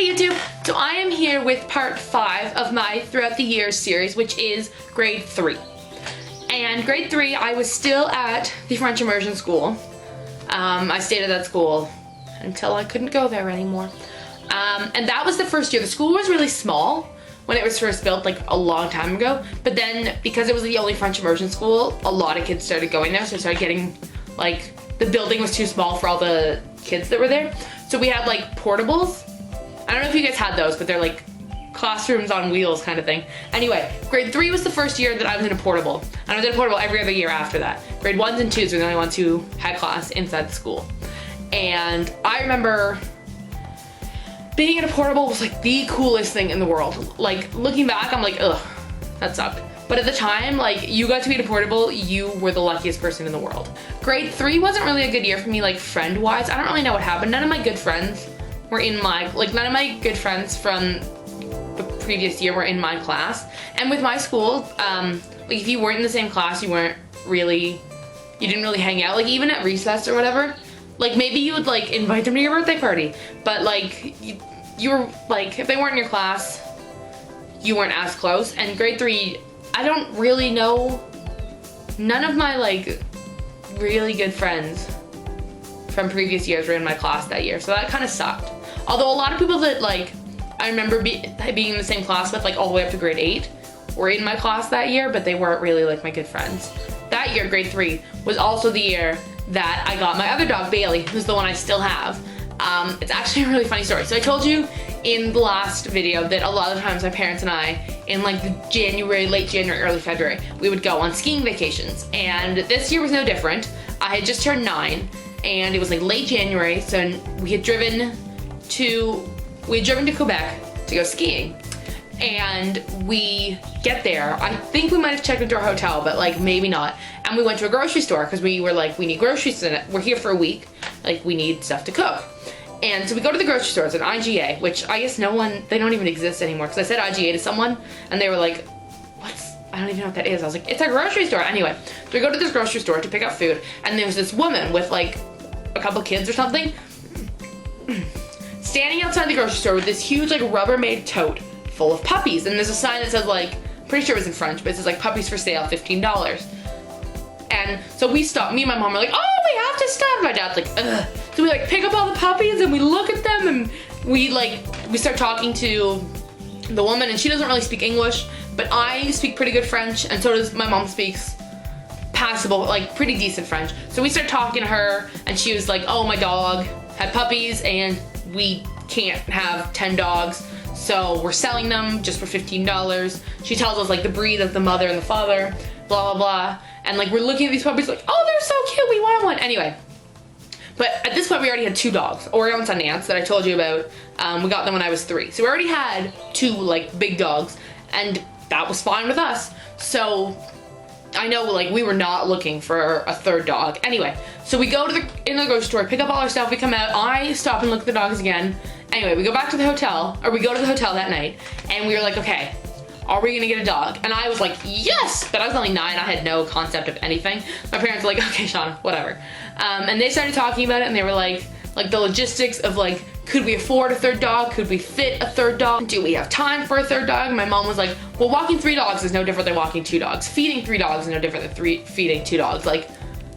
Hey YouTube! So I am here with part 5 of my Throughout the Years series, which is grade 3. And grade 3, I was still at the French immersion school. I stayed at that school until I couldn't go there anymore. And that was the first year. The school was really small when it was first built, like a long time ago. But then, because it was the only French immersion school, a lot of kids started going there, so it started getting, like, the building was too small for all the kids that were there. So we had, like, portables. I don't know if you guys had those, but they're like classrooms on wheels kind of thing. Anyway, grade 3 was the first year that I was in a portable. And I was in a portable every other year after that. Grade 1s and 2s were the only ones who had class inside the school. And I remember being in a portable was like the coolest thing in the world. Like, looking back, I'm like, ugh, that sucked. But at the time, like, you got to be in a portable, you were the luckiest person in the world. Grade 3 wasn't really a good year for me, like, friend-wise. I don't really know what happened. None of my good friends were in my, like, none of my good friends from the previous year were in my class. And with my school, like, if you weren't in the same class, you didn't really hang out. Like, even at recess or whatever, like, maybe you would, like, invite them to your birthday party. But, like, you were, like, if they weren't in your class, you weren't as close. And grade 3, I don't really know, none of my, like, really good friends from previous years were in my class that year. So that kind of sucked. Although a lot of people that, like, I remember being in the same class with, like, all the way up to grade 8 were in my class that year, but they weren't really, like, my good friends. That year, grade 3, was also the year that I got my other dog, Bailey, who's the one I still have. It's actually a really funny story. So I told you in the last video that a lot of times my parents and I, in, like, the late January, early February, we would go on skiing vacations. And this year was no different. I had just turned 9, and it was, like, late January, so we had driven to Quebec to go skiing. And we get there, I think we might have checked into our hotel, but, like, maybe not. And we went to a grocery store because we were like, we need groceries in it. We're here for a week, like, we need stuff to cook. And so we go to the grocery store. It's an IGA, which I guess they don't even exist anymore, because I said IGA to someone and they were like, I don't even know what that is. I was like, it's a grocery store. Anyway, so we go to this grocery store to pick up food, and there's this woman with, like, a couple kids or something standing outside the grocery store with this huge, like, Rubbermaid tote full of puppies. And there's a sign that says, like, pretty sure it was in French, but it says, like, puppies for sale, $15. And so we stop, me and my mom are like, oh, we have to stop. My dad's like, ugh. So we, like, pick up all the puppies and we look at them and we start talking to the woman, and she doesn't really speak English, but I speak pretty good French, and so does my mom. Speaks passable, like, pretty decent French. So we start talking to her, and she was like, oh, my dog had puppies and we can't have 10 dogs, so we're selling them just for $15. She tells us, like, the breed of the mother and the father, blah, blah, blah. And, like, we're looking at these puppies like, oh, they're so cute, we want one. Anyway, but at this point we already had 2 dogs, Oreo and Sundance, that I told you about. We got them when I was 3. So we already had 2, like, big dogs, and that was fine with us. So I know, like, we were not looking for a 3rd dog. Anyway, so we go to in the grocery store, pick up all our stuff, we come out, I stop and look at the dogs again. Anyway, we go back to the hotel, or we go to the hotel that night, and we were like, okay, are we gonna get a dog? And I was like, yes! But I was only 9, I had no concept of anything. My parents were like, okay, Seana, whatever. And they started talking about it, and they were like the logistics of, like, could we afford a 3rd dog? Could we fit a 3rd dog? Do we have time for a 3rd dog? My mom was like, well, walking 3 dogs is no different than walking 2 dogs. Feeding 3 dogs is no different than feeding 2 dogs. Like,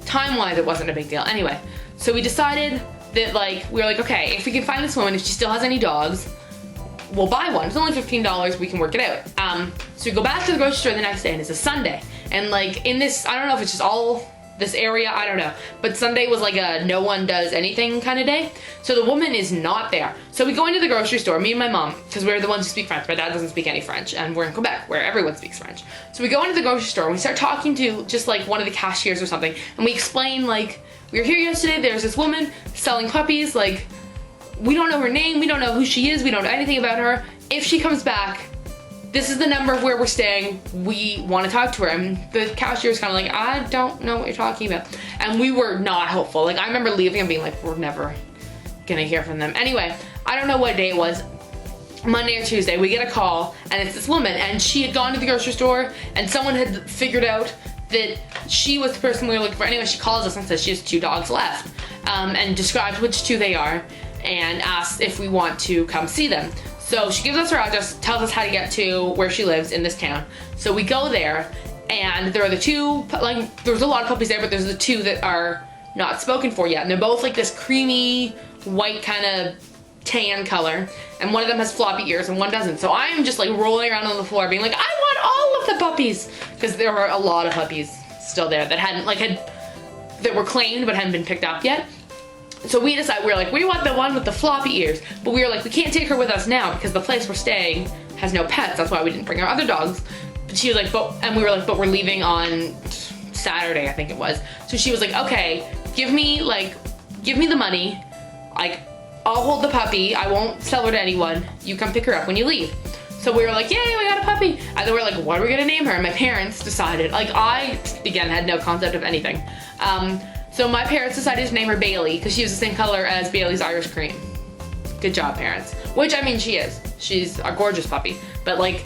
time-wise, it wasn't a big deal. Anyway, so we decided that, like, we were like, okay, if we can find this woman, if she still has any dogs, we'll buy one. It's only $15, we can work it out. So we go back to the grocery store the next day, and it's a Sunday. And, like, in this, I don't know if it's just all this area, I don't know, but Sunday was like a no one does anything kind of day. So the woman is not there. So we go into the grocery store, me and my mom, because we're the ones who speak French. My dad doesn't speak any French, and we're in Quebec, where everyone speaks French. So we go into the grocery store, and we start talking to just, like, one of the cashiers or something, and we explain, like, we were here yesterday, there's this woman selling puppies, like, we don't know her name, we don't know who she is, we don't know anything about her. If she comes back, this is the number of where we're staying, we want to talk to her. And the cashier's kind of like, I don't know what you're talking about. And we were not hopeful. Like, I remember leaving and being like, we're never gonna hear from them. Anyway, I don't know what day it was, Monday or Tuesday, we get a call, and it's this woman, and she had gone to the grocery store, and someone had figured out that she was the person we were looking for. Anyway, she calls us and says she has 2 dogs left, and describes which 2 they are. and asks if we want to come see them. So she gives us her address, tells us how to get to where she lives in this town. So we go there, and there are the two, like, there's a lot of puppies there, but there's the two that are not spoken for yet. And they're both like this creamy, white kind of tan color. And one of them has floppy ears and one doesn't. So I'm just like rolling around on the floor being like, I want all of the puppies. Because there were a lot of puppies still there that hadn't, like, that were claimed but hadn't been picked up yet. So we decided, we were like, we want the one with the floppy ears. But we were like, we can't take her with us now because the place we're staying has no pets. That's why we didn't bring our other dogs. But she was like, and we were like, but we're leaving on Saturday, I think it was. So she was like, okay, give me the money. Like, I'll hold the puppy. I won't sell her to anyone. You come pick her up when you leave. So we were like, yay, we got a puppy. And then we're like, what are we gonna name her? And my parents decided, like, I, again, had no concept of anything. So my parents decided to name her Bailey because she was the same color as Bailey's Irish Cream. Good job, parents. Which, I mean, she is. She's a gorgeous puppy. But, like,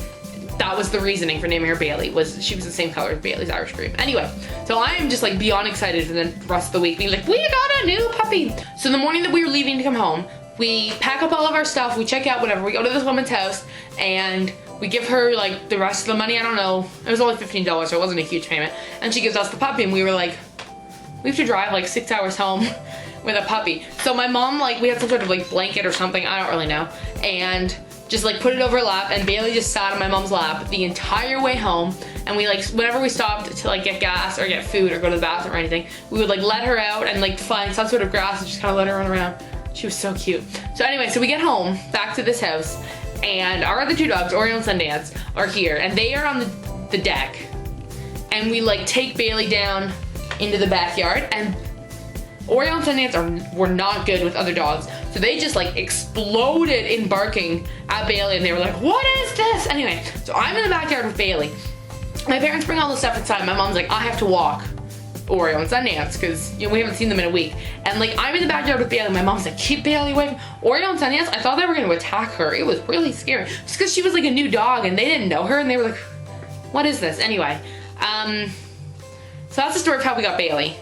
that was the reasoning for naming her Bailey, was she was the same color as Bailey's Irish Cream. Anyway, so I am just, like, beyond excited for the rest of the week, being like, we got a new puppy. So the morning that we were leaving to come home, we pack up all of our stuff, we check out, whatever, we go to this woman's house, and we give her, like, the rest of the money. I don't know, it was only $15, so it wasn't a huge payment. And she gives us the puppy, and we were like, we have to drive like 6 hours home with a puppy. So my mom, like, we had some sort of like blanket or something, I don't really know, and just like put it over her lap, and Bailey just sat on my mom's lap the entire way home. And we, like, whenever we stopped to like get gas or get food or go to the bathroom or anything, we would like let her out and like find some sort of grass and just kind of let her run around. She was so cute. So anyway, so we get home back to this house, and our other two dogs, Oreo and Sundance, are here, and they are on the deck. And we like take Bailey down into the backyard, and Oreo and Sundance were not good with other dogs, so they just like exploded in barking at Bailey, and they were like, what is this? Anyway, so I'm in the backyard with Bailey. My parents bring all the stuff inside. My mom's like, I have to walk Oreo and Sundance because, you know, we haven't seen them in a week. And like, I'm in the backyard with Bailey. My mom's like, keep Bailey away from Oreo and Sundance. I thought they were going to attack her. It was really scary just because she was like a new dog and they didn't know her, and they were like, what is this? Anyway, so that's the story of how we got Bailey.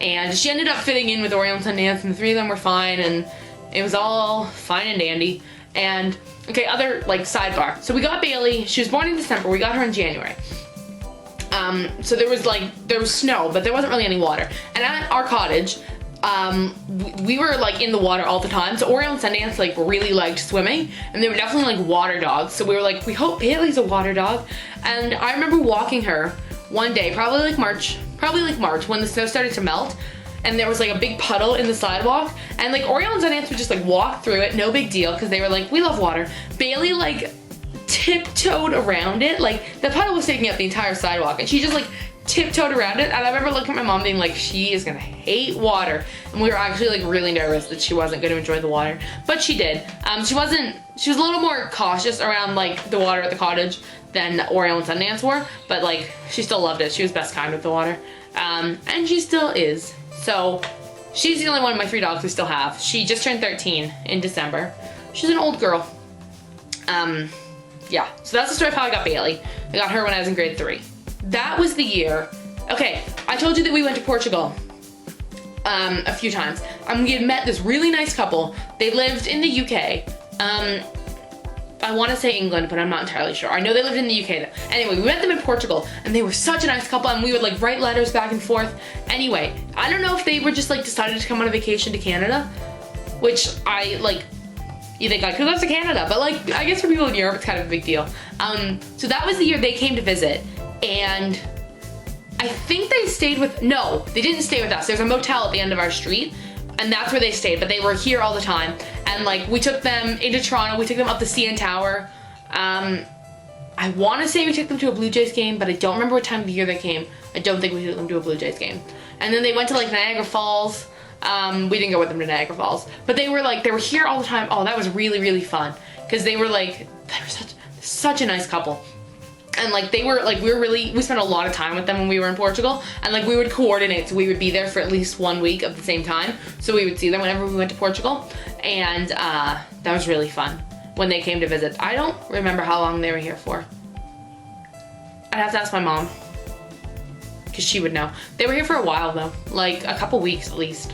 And she ended up fitting in with Oreo and Sundance, and the three of them were fine, and it was all fine and dandy. And, okay, other, like, sidebar. So we got Bailey, she was born in December, we got her in January. So there was snow, but there wasn't really any water. And at our cottage, we were like in the water all the time. So Oreo and Sundance like really liked swimming, and they were definitely like water dogs. So we were like, we hope Bailey's a water dog. And I remember walking her one day, probably like March, when the snow started to melt, and there was like a big puddle in the sidewalk, and like Oreo and Sundance would just like walk through it, no big deal, because they were like, we love water. Bailey like tiptoed around it, like the puddle was taking up the entire sidewalk, and she just like tiptoed around it. And I remember looking at my mom being like, she is gonna hate water. And we were actually like really nervous that she wasn't gonna enjoy the water, but she did. She was a little more cautious around like the water at the cottage than Oreo and Sundance were, but like she still loved it. She was best kind with the water, and she still is. So she's the only one of my three dogs we still have. She just turned 13 in December. She's an old girl. Yeah, so that's the story of how I got Bailey. I got her when I was in grade 3. That was the year. Okay, I told you that we went to Portugal a few times. We had met this really nice couple. They lived in the UK. I want to say England, but I'm not entirely sure. I know they lived in the UK though. Anyway, we met them in Portugal, and they were such a nice couple, and we would like write letters back and forth. Anyway, I don't know if they were just like decided to come on a vacation to Canada, which I like, you think like, who goes to Canada? But like, I guess for people in Europe, it's kind of a big deal. So that was the year they came to visit, and I think they stayed with, no, they didn't stay with us. There's a motel at the end of our street, and that's where they stayed, but they were here all the time. And like, we took them into Toronto, we took them up the CN Tower. I want to say we took them to a Blue Jays game, but I don't remember what time of the year they came. I don't think we took them to a Blue Jays game. And then they went to like Niagara Falls. We didn't go with them to Niagara Falls, but they were here all the time. Oh, that was really, really fun. Cause they were such a nice couple. And like, we spent a lot of time with them when we were in Portugal, and like we would coordinate, so we would be there for at least 1 week at the same time. So we would see them whenever we went to Portugal. And that was really fun when they came to visit. I don't remember how long they were here for. I'd have to ask my mom, cause she would know. They were here for a while though, like a couple weeks at least.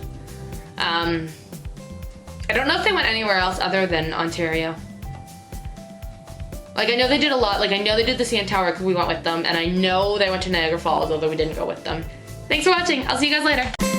I don't know if they went anywhere else other than Ontario. Like, I know they did a lot. Like, I know they did the CN Tower because we went with them, and I know they went to Niagara Falls, although we didn't go with them. Thanks for watching. I'll see you guys later.